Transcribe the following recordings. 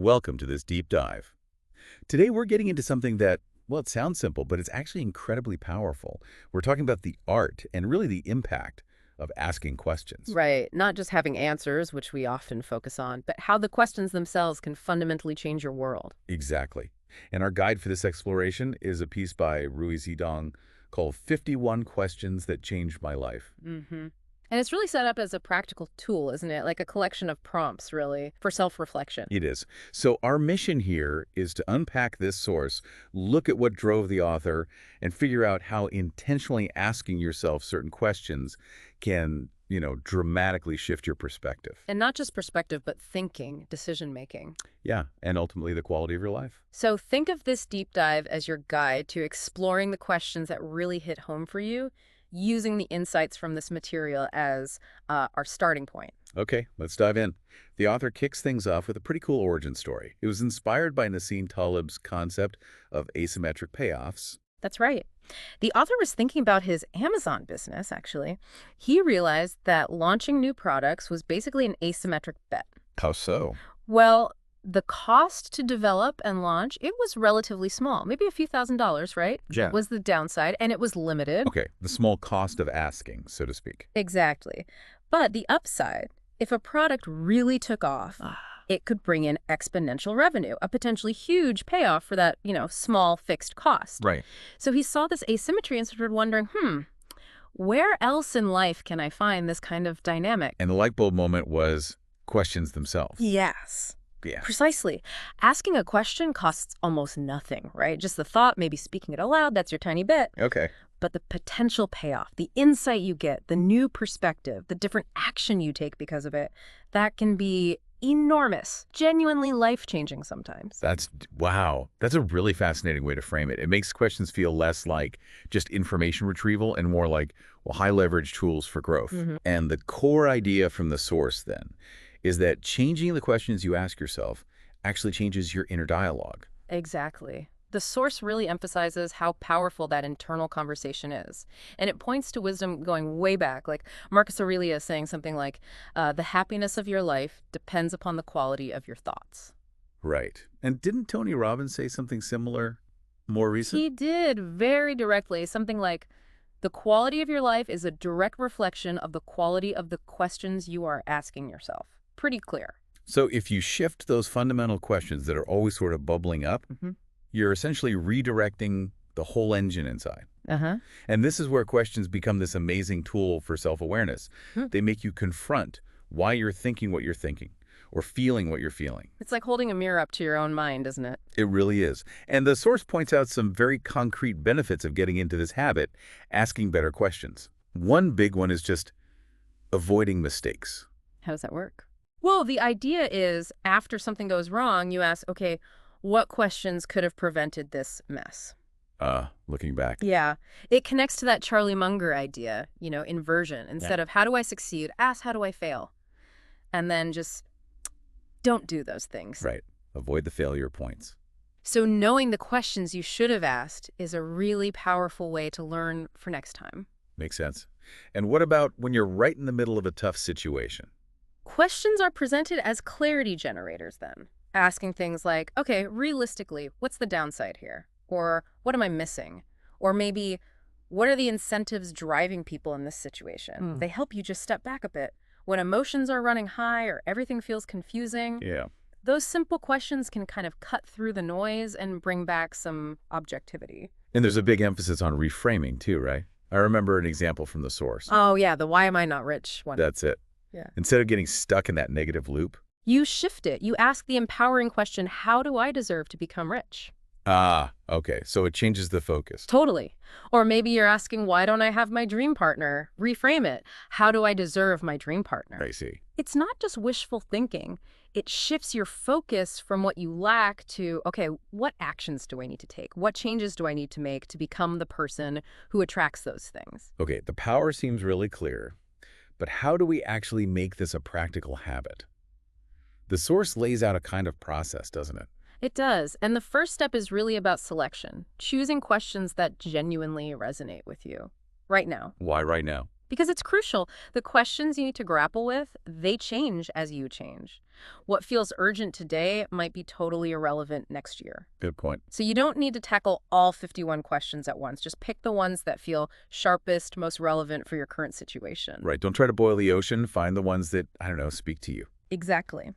Welcome to this deep dive. Today we're getting into something that, well, it sounds simple, but it's actually incredibly powerful. We're talking about the art and really the impact of asking questions. Right. Not just having answers, which we often focus on, but how the questions themselves can fundamentally change your world. Exactly. And our guide for this exploration is a piece by Rui Zhi Dong called 51 Questions That Changed My Life. Mm-hmm. And it's really set up as a practical tool, isn't it? Like a collection of prompts, really, for self-reflection. It is. So our mission here is to unpack this source, look at what drove the author, and figure out how intentionally asking yourself certain questions can, dramatically shift your perspective. And not just perspective, but thinking, decision-making. Yeah, and ultimately the quality of your life. So think of this deep dive as your guide to exploring the questions that really hit home for you, using the insights from this material as our starting point. Okay, let's dive in. The author kicks things off with a pretty cool origin story. It was inspired by Nassim Taleb's concept of asymmetric payoffs. That's right. The author was thinking about his Amazon business, actually. He realized that launching new products was basically an asymmetric bet. How so? Well, the cost to develop and launch, it was relatively small, maybe a few $1,000s, right? Yeah. Was the downside, and it was limited. Okay, the small cost of asking, so to speak. Exactly. But the upside, if a product really took off, it could bring in exponential revenue, a potentially huge payoff for that, small fixed cost. Right. So he saw this asymmetry and started wondering, where else in life can I find this kind of dynamic? And the light bulb moment was questions themselves. Yes. Yeah. Precisely. Asking a question costs almost nothing, right? Just the thought, maybe speaking it aloud, that's your tiny bit. Okay. But the potential payoff, the insight you get, the new perspective, the different action you take because of it, that can be enormous, genuinely life-changing sometimes. Wow. That's a really fascinating way to frame it. It makes questions feel less like just information retrieval and more like, high-leverage tools for growth. And the core idea from the source, then, is that changing the questions you ask yourself actually changes your inner dialogue. Exactly. The source really emphasizes how powerful that internal conversation is. And it points to wisdom going way back, like Marcus Aurelius saying something like, the happiness of your life depends upon the quality of your thoughts. Right. And didn't Tony Robbins say something similar more recent? He did, very directly, something like, the quality of your life is a direct reflection of the quality of the questions you are asking yourself. Pretty clear. So if you shift those fundamental questions that are always sort of bubbling up, you're essentially redirecting the whole engine inside. And this is where questions become this amazing tool for self-awareness. They make you confront why you're thinking what you're thinking or feeling what you're feeling. It's like holding a mirror up to your own mind, isn't it? It really is. And the source points out some very concrete benefits of getting into this habit, asking better questions. One big one is just avoiding mistakes. How does that work? Well, the idea is after something goes wrong, you ask, okay, what questions could have prevented this mess? Looking back. Yeah. It connects to that Charlie Munger idea, inversion. Instead of how do I succeed, ask how do I fail? And then just don't do those things. Right. Avoid the failure points. So knowing the questions you should have asked is a really powerful way to learn for next time. Makes sense. And what about when you're right in the middle of a tough situation? Questions are presented as clarity generators then, asking things like, okay, realistically, what's the downside here? Or what am I missing? Or maybe, what are the incentives driving people in this situation? They help you just step back a bit. When emotions are running high or everything feels confusing, those simple questions can kind of cut through the noise and bring back some objectivity. And there's a big emphasis on reframing too, right? I remember an example from the source. Oh yeah, the why am I not rich one. That's it. Yeah. Instead of getting stuck in that negative loop. You shift it. You ask the empowering question, how do I deserve to become rich? Okay. So it changes the focus. Totally. Or maybe you're asking, why don't I have my dream partner? Reframe it. How do I deserve my dream partner? I see. It's not just wishful thinking. It shifts your focus from what you lack to, okay, what actions do I need to take? What changes do I need to make to become the person who attracts those things? Okay. The power seems really clear. But how do we actually make this a practical habit? The source lays out a kind of process, doesn't it? It does. And the first step is really about selection, choosing questions that genuinely resonate with you right now. Why right now? Because it's crucial. The questions you need to grapple with, they change as you change. What feels urgent today might be totally irrelevant next year. Good point. So you don't need to tackle all 51 questions at once. Just pick the ones that feel sharpest, most relevant for your current situation. Right. Don't try to boil the ocean. Find the ones that, I don't know, speak to you. Exactly.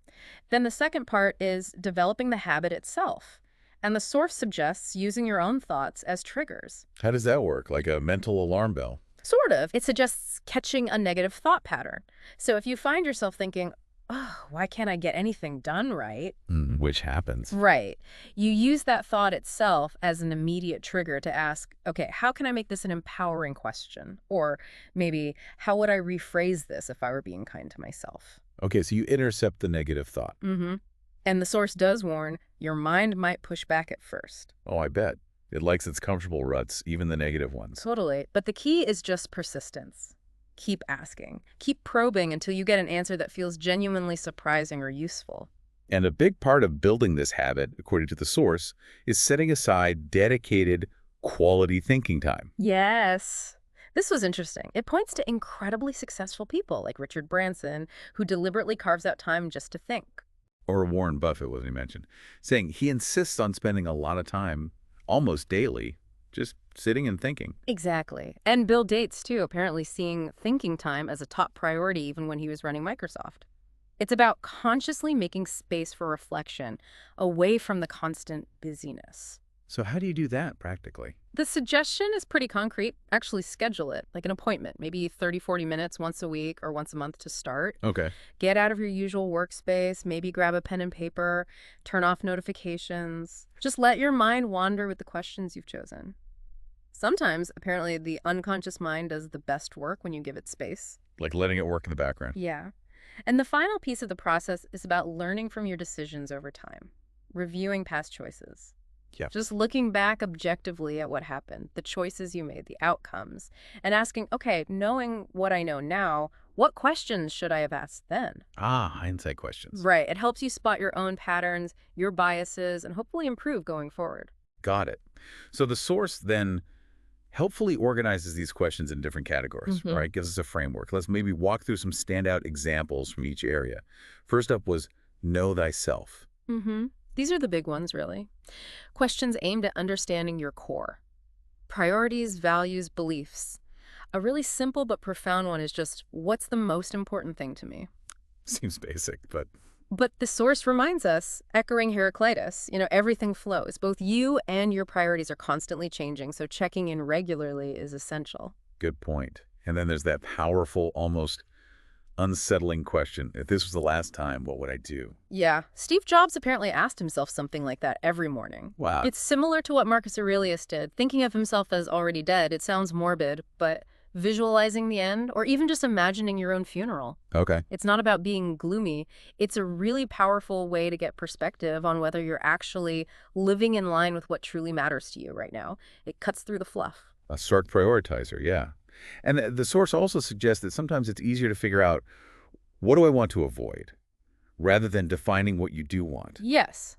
Then the second part is developing the habit itself. And the source suggests using your own thoughts as triggers. How does that work? Like a mental alarm bell? Sort of. It suggests catching a negative thought pattern. So if you find yourself thinking, oh, why can't I get anything done right? Which happens. Right. You use that thought itself as an immediate trigger to ask, okay, how can I make this an empowering question? Or maybe, how would I rephrase this if I were being kind to myself? Okay, so you intercept the negative thought. Mm-hmm. And the source does warn, your mind might push back at first. Oh, I bet. It likes its comfortable ruts, even the negative ones. Totally. But the key is just persistence. Keep asking. Keep probing until you get an answer that feels genuinely surprising or useful. And a big part of building this habit, according to the source, is setting aside dedicated, quality thinking time. Yes. This was interesting. It points to incredibly successful people like Richard Branson, who deliberately carves out time just to think. Or Warren Buffett, wasn't he mentioned, saying he insists on spending a lot of time, almost daily, just sitting and thinking. Exactly. And Bill Gates, too, apparently seeing thinking time as a top priority even when he was running Microsoft. It's about consciously making space for reflection away from the constant busyness. So how do you do that practically? The suggestion is pretty concrete. Actually schedule it, like an appointment, maybe 30, 40 minutes once a week or once a month to start. Okay. Get out of your usual workspace, maybe grab a pen and paper, turn off notifications. Just let your mind wander with the questions you've chosen. Sometimes, apparently, the unconscious mind does the best work when you give it space. Like letting it work in the background. Yeah. And the final piece of the process is about learning from your decisions over time, reviewing past choices. Yeah. Just looking back objectively at what happened, the choices you made, the outcomes, and asking, okay, knowing what I know now, what questions should I have asked then? Hindsight questions. Right. It helps you spot your own patterns, your biases, and hopefully improve going forward. Got it. So the source then helpfully organizes these questions in different categories, right? Gives us a framework. Let's maybe walk through some standout examples from each area. First up was know thyself. These are the big ones, really. Questions aimed at understanding your core. Priorities, values, beliefs. A really simple but profound one is just, what's the most important thing to me? Seems basic, but... But the source reminds us, echoing Heraclitus, everything flows. Both you and your priorities are constantly changing, so checking in regularly is essential. Good point. And then there's that powerful, almost unsettling question. If this was the last time, what would I do? Yeah. Steve Jobs apparently asked himself something like that every morning. Wow. It's similar to what Marcus Aurelius did. Thinking of himself as already dead, it sounds morbid, but visualizing the end, or even just imagining your own funeral. Okay. It's not about being gloomy. It's a really powerful way to get perspective on whether you're actually living in line with what truly matters to you right now. It cuts through the fluff. A stark prioritizer, yeah. And the source also suggests that sometimes it's easier to figure out, what do I want to avoid, rather than defining what you do want. Yes.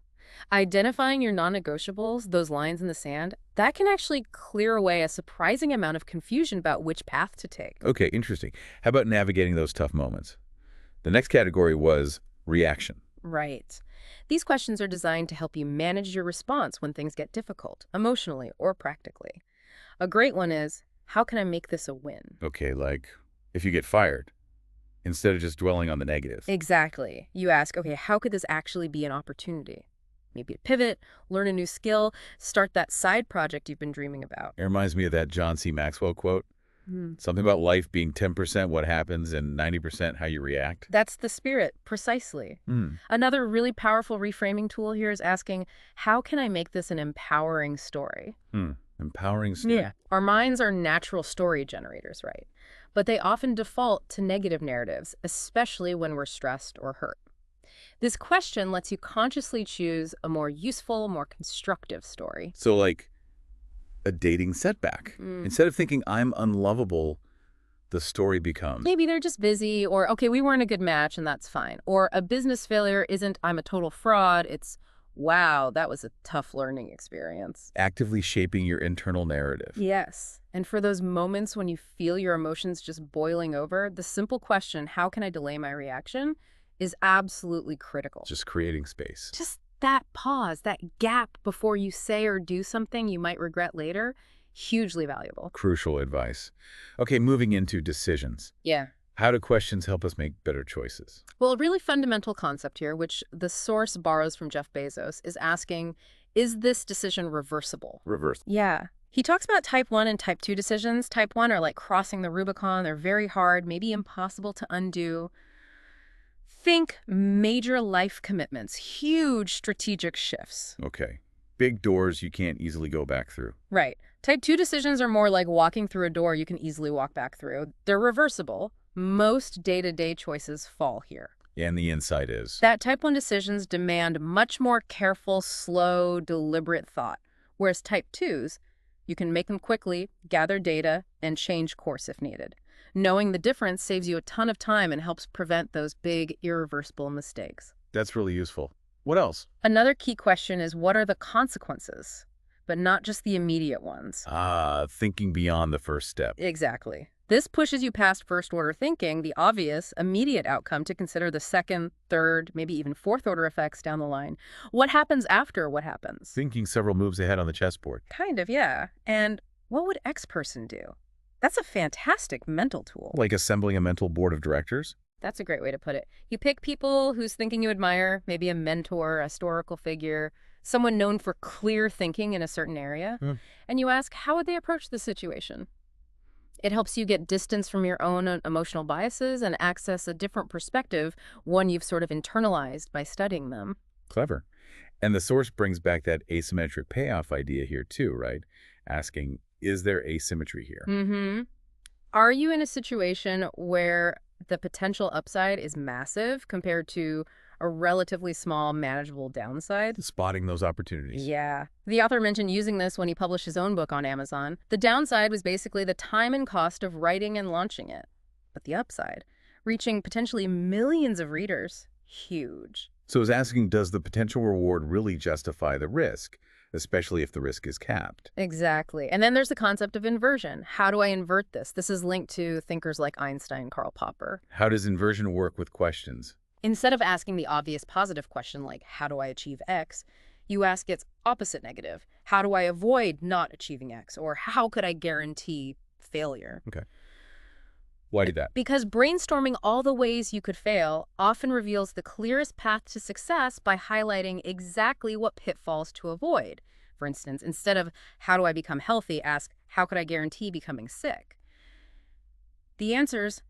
Identifying your non-negotiables, those lines in the sand, that can actually clear away a surprising amount of confusion about which path to take. Okay, interesting. How about navigating those tough moments? The next category was reaction. Right. These questions are designed to help you manage your response when things get difficult, emotionally or practically. A great one is, how can I make this a win? Okay, like if you get fired, instead of just dwelling on the negative. Exactly. You ask, okay, how could this actually be an opportunity? Maybe a pivot, learn a new skill, start that side project you've been dreaming about. It reminds me of that John C. Maxwell quote. Something about life being 10% what happens and 90% how you react. That's the spirit, precisely. Another really powerful reframing tool here is asking, how can I make this an empowering story? Empowering story. Yeah. Our minds are natural story generators, right? But they often default to negative narratives, especially when we're stressed or hurt. This question lets you consciously choose a more useful, more constructive story. So like a dating setback. Instead of thinking I'm unlovable, the story becomes... Maybe they're just busy, or, okay, we weren't a good match and that's fine. Or a business failure isn't I'm a total fraud, it's, wow, that was a tough learning experience. Actively shaping your internal narrative. Yes. And for those moments when you feel your emotions just boiling over, the simple question, how can I delay my reaction, is absolutely critical. Just creating space. Just that pause, that gap before you say or do something you might regret later, hugely valuable. Crucial advice. Okay, moving into decisions. Yeah. How do questions help us make better choices? Well, a really fundamental concept here, which the source borrows from Jeff Bezos, is asking, is this decision reversible? Reverse. Yeah. He talks about type 1 and type 2 decisions. Type 1 are like crossing the Rubicon. They're very hard, maybe impossible to undo. Think major life commitments, huge strategic shifts. Okay. Big doors you can't easily go back through. Right. Type 2 decisions are more like walking through a door you can easily walk back through. They're reversible. Most day-to-day choices fall here. And the insight is? That type 1 decisions demand much more careful, slow, deliberate thought, whereas type 2s, you can make them quickly, gather data, and change course if needed. Knowing the difference saves you a ton of time and helps prevent those big, irreversible mistakes. That's really useful. What else? Another key question is, what are the consequences? But not just the immediate ones. Thinking beyond the first step. Exactly. This pushes you past first-order thinking, the obvious, immediate outcome, to consider the second, third, maybe even fourth-order effects down the line. What happens after what happens? Thinking several moves ahead on the chessboard. Kind of, yeah. And what would X person do? That's a fantastic mental tool. Like assembling a mental board of directors? That's a great way to put it. You pick people whose thinking you admire, maybe a mentor, a historical figure, someone known for clear thinking in a certain area, and you ask, how would they approach the situation? It helps you get distance from your own emotional biases and access a different perspective, one you've sort of internalized by studying them. Clever. And the source brings back that asymmetric payoff idea here too, right? Asking, is there asymmetry here? Mm-hmm. Are you in a situation where the potential upside is massive compared to a relatively small, manageable downside? Spotting those opportunities. Yeah. The author mentioned using this when he published his own book on Amazon. The downside was basically the time and cost of writing and launching it. But the upside, reaching potentially millions of readers, huge. So it's asking, does the potential reward really justify the risk, especially if the risk is capped? Exactly. And then there's the concept of inversion. How do I invert this? This is linked to thinkers like Einstein, Karl Popper. How does inversion work with questions? Instead of asking the obvious positive question like, how do I achieve X? You ask its opposite negative. How do I avoid not achieving X? Or how could I guarantee failure? Okay. Why do that? Because brainstorming all the ways you could fail often reveals the clearest path to success by highlighting exactly what pitfalls to avoid. For instance, instead of how do I become healthy, ask how could I guarantee becoming sick? The answers,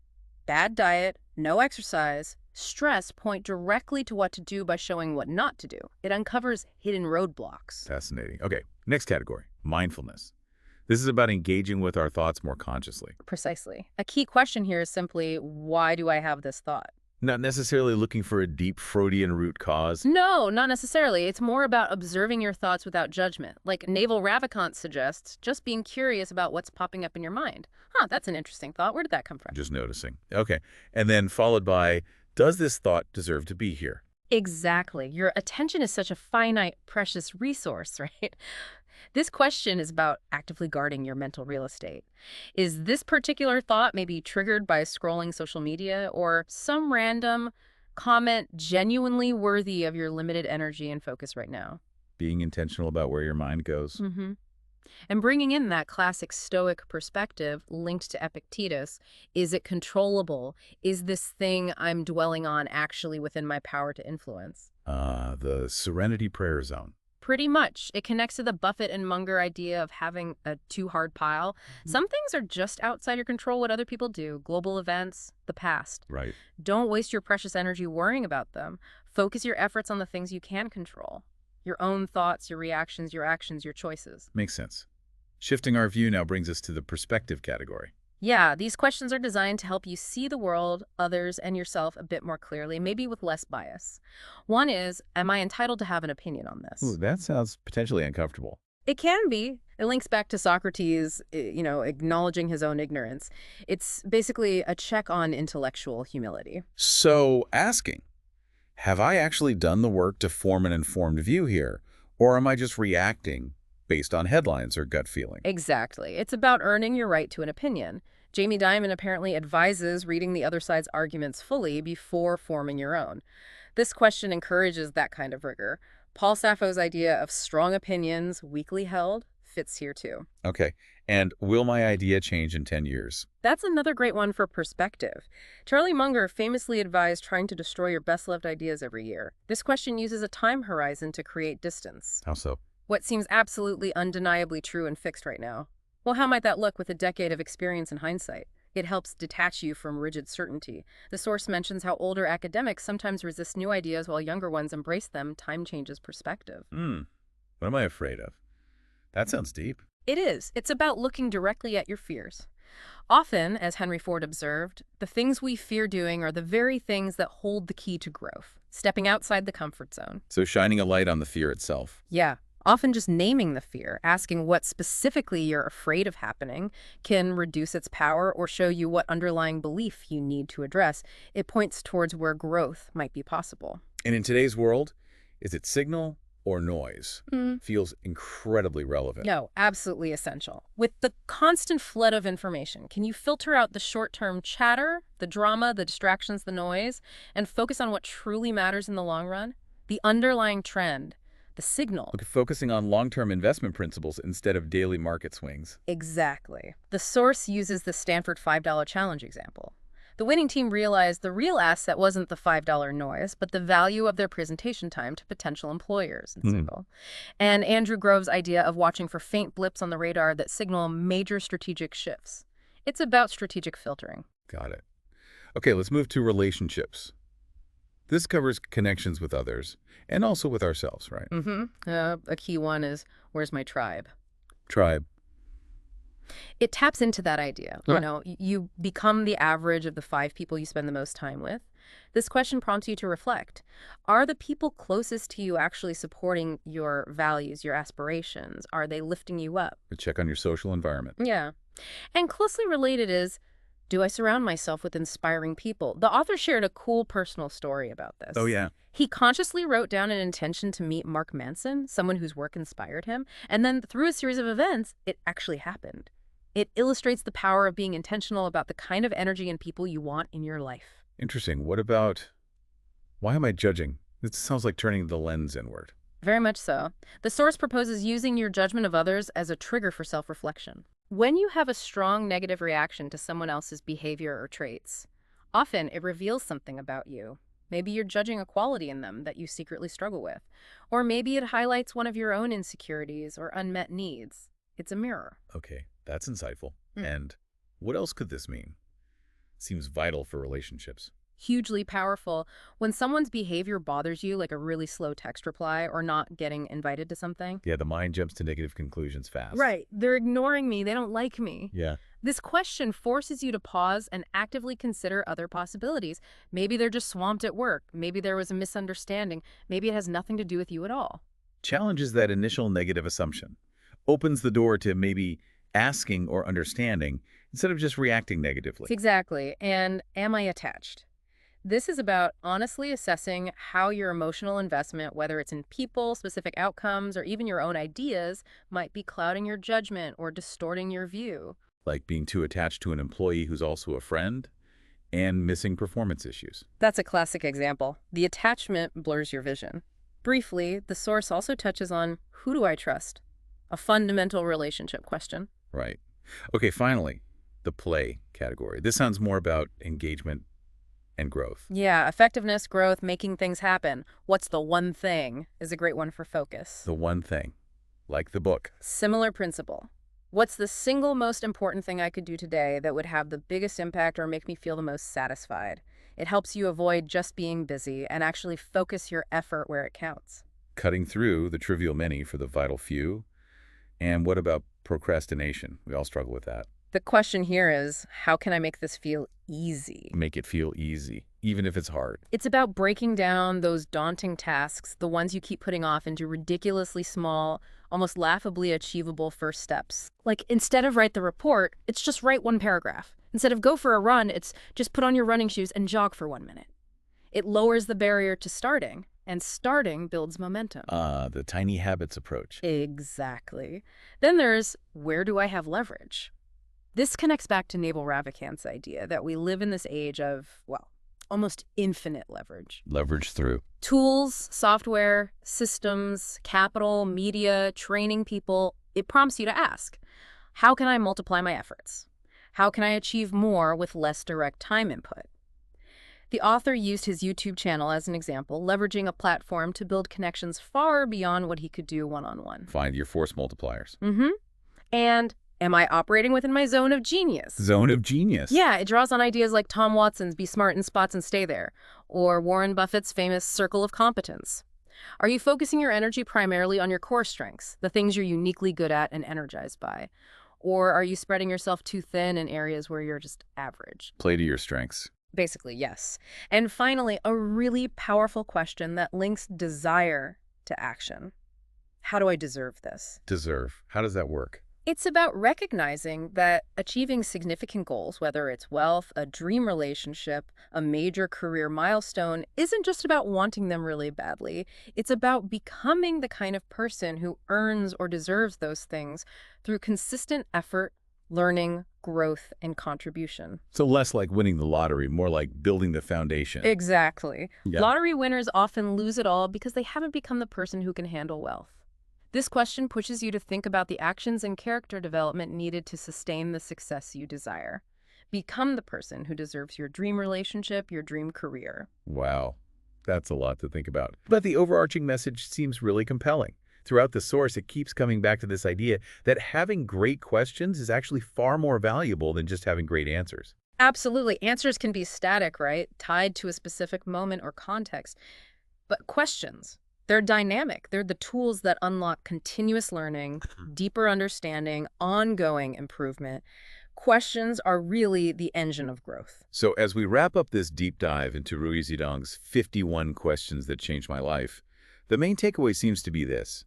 bad diet, no exercise, stress point directly to what to do by showing what not to do. It uncovers hidden roadblocks. Fascinating. Okay, next category, mindfulness. This is about engaging with our thoughts more consciously. Precisely. A key question here is simply, why do I have this thought? Not necessarily looking for a deep Freudian root cause. No, not necessarily. It's more about observing your thoughts without judgment. Like Naval Ravikant suggests, just being curious about what's popping up in your mind. Huh, that's an interesting thought. Where did that come from? Just noticing. Okay, and then followed by, does this thought deserve to be here? Exactly. Your attention is such a finite, precious resource, right? This question is about actively guarding your mental real estate. Is this particular thought maybe triggered by scrolling social media or some random comment genuinely worthy of your limited energy and focus right now? Being intentional about where your mind goes. Mm-hmm. And bringing in that classic Stoic perspective linked to Epictetus, is it controllable? Is this thing I'm dwelling on actually within my power to influence? The serenity prayer zone. Pretty much. It connects to the Buffett and Munger idea of having a too hard pile. Mm-hmm. Some things are just outside your control, what other people do. Global events, the past. Right. Don't waste your precious energy worrying about them. Focus your efforts on the things you can control. Your own thoughts, your reactions, your actions, your choices. Makes sense. Shifting our view now brings us to the perspective category. Yeah, these questions are designed to help you see the world, others, and yourself a bit more clearly, maybe with less bias. One is, am I entitled to have an opinion on this? Ooh, that sounds potentially uncomfortable. It can be. It links back to Socrates, acknowledging his own ignorance. It's basically a check on intellectual humility. So asking, have I actually done the work to form an informed view here, or am I just reacting based on headlines or gut feeling? Exactly. It's about earning your right to an opinion. Jamie Dimon apparently advises reading the other side's arguments fully before forming your own. This question encourages that kind of rigor. Paul Sappho's idea of strong opinions, weakly held, fits here too. Okay. And will my idea change in 10 years? That's another great one for perspective. Charlie Munger famously advised trying to destroy your best-loved ideas every year. This question uses a time horizon to create distance. How so? What seems absolutely undeniably true and fixed right now? Well, how might that look with a decade of experience and hindsight? It helps detach you from rigid certainty. The source mentions how older academics sometimes resist new ideas while younger ones embrace them. Time changes perspective. What am I afraid of? That sounds deep. It is. It's about looking directly at your fears. Often, as Henry Ford observed, the things we fear doing are the very things that hold the key to growth, stepping outside the comfort zone. So shining a light on the fear itself. Yeah. Often just naming the fear, asking what specifically you're afraid of happening, can reduce its power or show you what underlying belief you need to address. It points towards where growth might be possible. And in today's world, is it signal or noise? Feels incredibly relevant. No, absolutely essential. With the constant flood of information, can you filter out the short-term chatter, the drama, the distractions, the noise, and focus on what truly matters in the long run? The underlying trend. The signal. Okay, focusing on long-term investment principles instead of daily market swings. Exactly. The source uses the Stanford $5 challenge example. The winning team realized the real asset wasn't the $5 noise, but the value of their presentation time to potential employers. And Andrew Grove's idea of watching for faint blips on the radar that signal major strategic shifts. It's about strategic filtering. Got it. Okay, let's move to relationships. This covers connections with others and also with ourselves, right? A key one is, where's my tribe? Tribe. It taps into that idea. You know, you become the average of the 5 people you spend the most time with. This question prompts you to reflect. Are the people closest to you actually supporting your values, your aspirations? Are they lifting you up? Check on your social environment. Yeah. And closely related is, do I surround myself with inspiring people? The author shared a cool personal story about this. Oh, yeah. He consciously wrote down an intention to meet Mark Manson, someone whose work inspired him, and then through a series of events, it actually happened. It illustrates the power of being intentional about the kind of energy and people you want in your life. Interesting. What about, why am I judging? It sounds like turning the lens inward. Very much so. The source proposes using your judgment of others as a trigger for self-reflection. When you have a strong negative reaction to someone else's behavior or traits, often it reveals something about you. Maybe you're judging a quality in them that you secretly struggle with. Or maybe it highlights one of your own insecurities or unmet needs. It's a mirror. Okay, that's insightful. And what else could this mean? Seems vital for relationships. Hugely powerful. When someone's behavior bothers you, like a really slow text reply or not getting invited to something. Yeah, the mind jumps to negative conclusions fast. Right. They're ignoring me. They don't like me. Yeah. This question forces you to pause and actively consider other possibilities. Maybe they're just swamped at work. Maybe there was a misunderstanding. Maybe it has nothing to do with you at all. Challenges that initial negative assumption. Opens the door to maybe asking or understanding instead of just reacting negatively. Exactly. And am I attached? This is about honestly assessing how your emotional investment, whether it's in people, specific outcomes, or even your own ideas, might be clouding your judgment or distorting your view. Like being too attached to an employee who's also a friend and missing performance issues. That's a classic example. The attachment blurs your vision. Briefly, the source also touches on, who do I trust? A fundamental relationship question. Right. Okay, finally, the play category. This sounds more about engagement and growth. Yeah, effectiveness, growth, making things happen. What's the one thing is a great one for focus. The one thing, like the book. Similar principle. What's the single most important thing I could do today that would have the biggest impact or make me feel the most satisfied? It helps you avoid just being busy and actually focus your effort where it counts. Cutting through the trivial many for the vital few. And what about procrastination? We all struggle with that. The question here is, how can I make this feel easy? Make it feel easy, even if it's hard. It's about breaking down those daunting tasks, the ones you keep putting off, into ridiculously small, almost laughably achievable first steps. Like, instead of write the report, it's just write one paragraph. Instead of go for a run, it's just put on your running shoes and jog for 1 minute. It lowers the barrier to starting, and starting builds momentum. The tiny habits approach. Exactly. Then there's, where do I have leverage? This connects back to Naval Ravikant's idea that we live in this age of, well, almost infinite leverage. Leverage through. Tools, software, systems, capital, media, training people. It prompts you to ask, how can I multiply my efforts? How can I achieve more with less direct time input? The author used his YouTube channel as an example, leveraging a platform to build connections far beyond what he could do one-on-one. Find your force multipliers. And am I operating within my zone of genius? Zone of genius. Yeah, it draws on ideas like Tom Watson's Be Smart in Spots and Stay There, or Warren Buffett's famous Circle of Competence. Are you focusing your energy primarily on your core strengths, the things you're uniquely good at and energized by? Or are you spreading yourself too thin in areas where you're just average? Play to your strengths. Basically, yes. And finally, a really powerful question that links desire to action. How do I deserve this? Deserve. How does that work? It's about recognizing that achieving significant goals, whether it's wealth, a dream relationship, a major career milestone, isn't just about wanting them really badly. It's about becoming the kind of person who earns or deserves those things through consistent effort, learning, growth, and contribution. So less like winning the lottery, more like building the foundation. Exactly. Yeah. Lottery winners often lose it all because they haven't become the person who can handle wealth. This question pushes you to think about the actions and character development needed to sustain the success you desire. Become the person who deserves your dream relationship, your dream career. Wow, that's a lot to think about. But the overarching message seems really compelling. Throughout the source, it keeps coming back to this idea that having great questions is actually far more valuable than just having great answers. Absolutely. Answers can be static, right? Tied to a specific moment or context. But questions, they're dynamic. They're the tools that unlock continuous learning, deeper understanding, ongoing improvement. Questions are really the engine of growth. So as we wrap up this deep dive into Rui Zhi Dong's 51 questions that changed my life, the main takeaway seems to be this: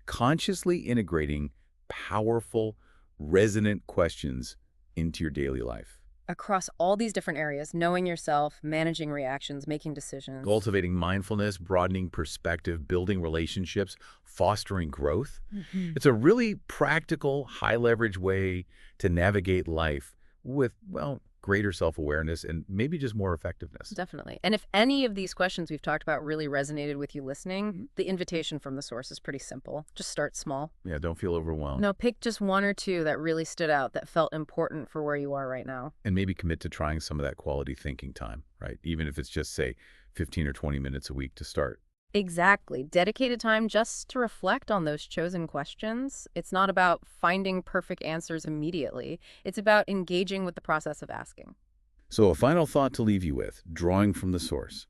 consciously integrating powerful, resonant questions into your daily life. Across all these different areas, knowing yourself, managing reactions, making decisions. Cultivating mindfulness, broadening perspective, building relationships, fostering growth. It's a really practical, high-leverage way to navigate life with, well, greater self-awareness and maybe just more effectiveness. Definitely. And if any of these questions we've talked about really resonated with you listening, the invitation from the source is pretty simple. Just start small. Yeah, don't feel overwhelmed. No, pick just one or two that really stood out, that felt important for where you are right now. And maybe commit to trying some of that quality thinking time, right? Even if it's just, say, 15 or 20 minutes a week to start. Exactly. Dedicated time just to reflect on those chosen questions. It's not about finding perfect answers immediately. It's about engaging with the process of asking. So a final thought to leave you with, drawing from the source.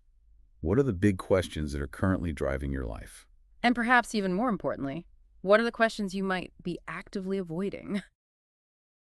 What are the big questions that are currently driving your life? And perhaps even more importantly, what are the questions you might be actively avoiding?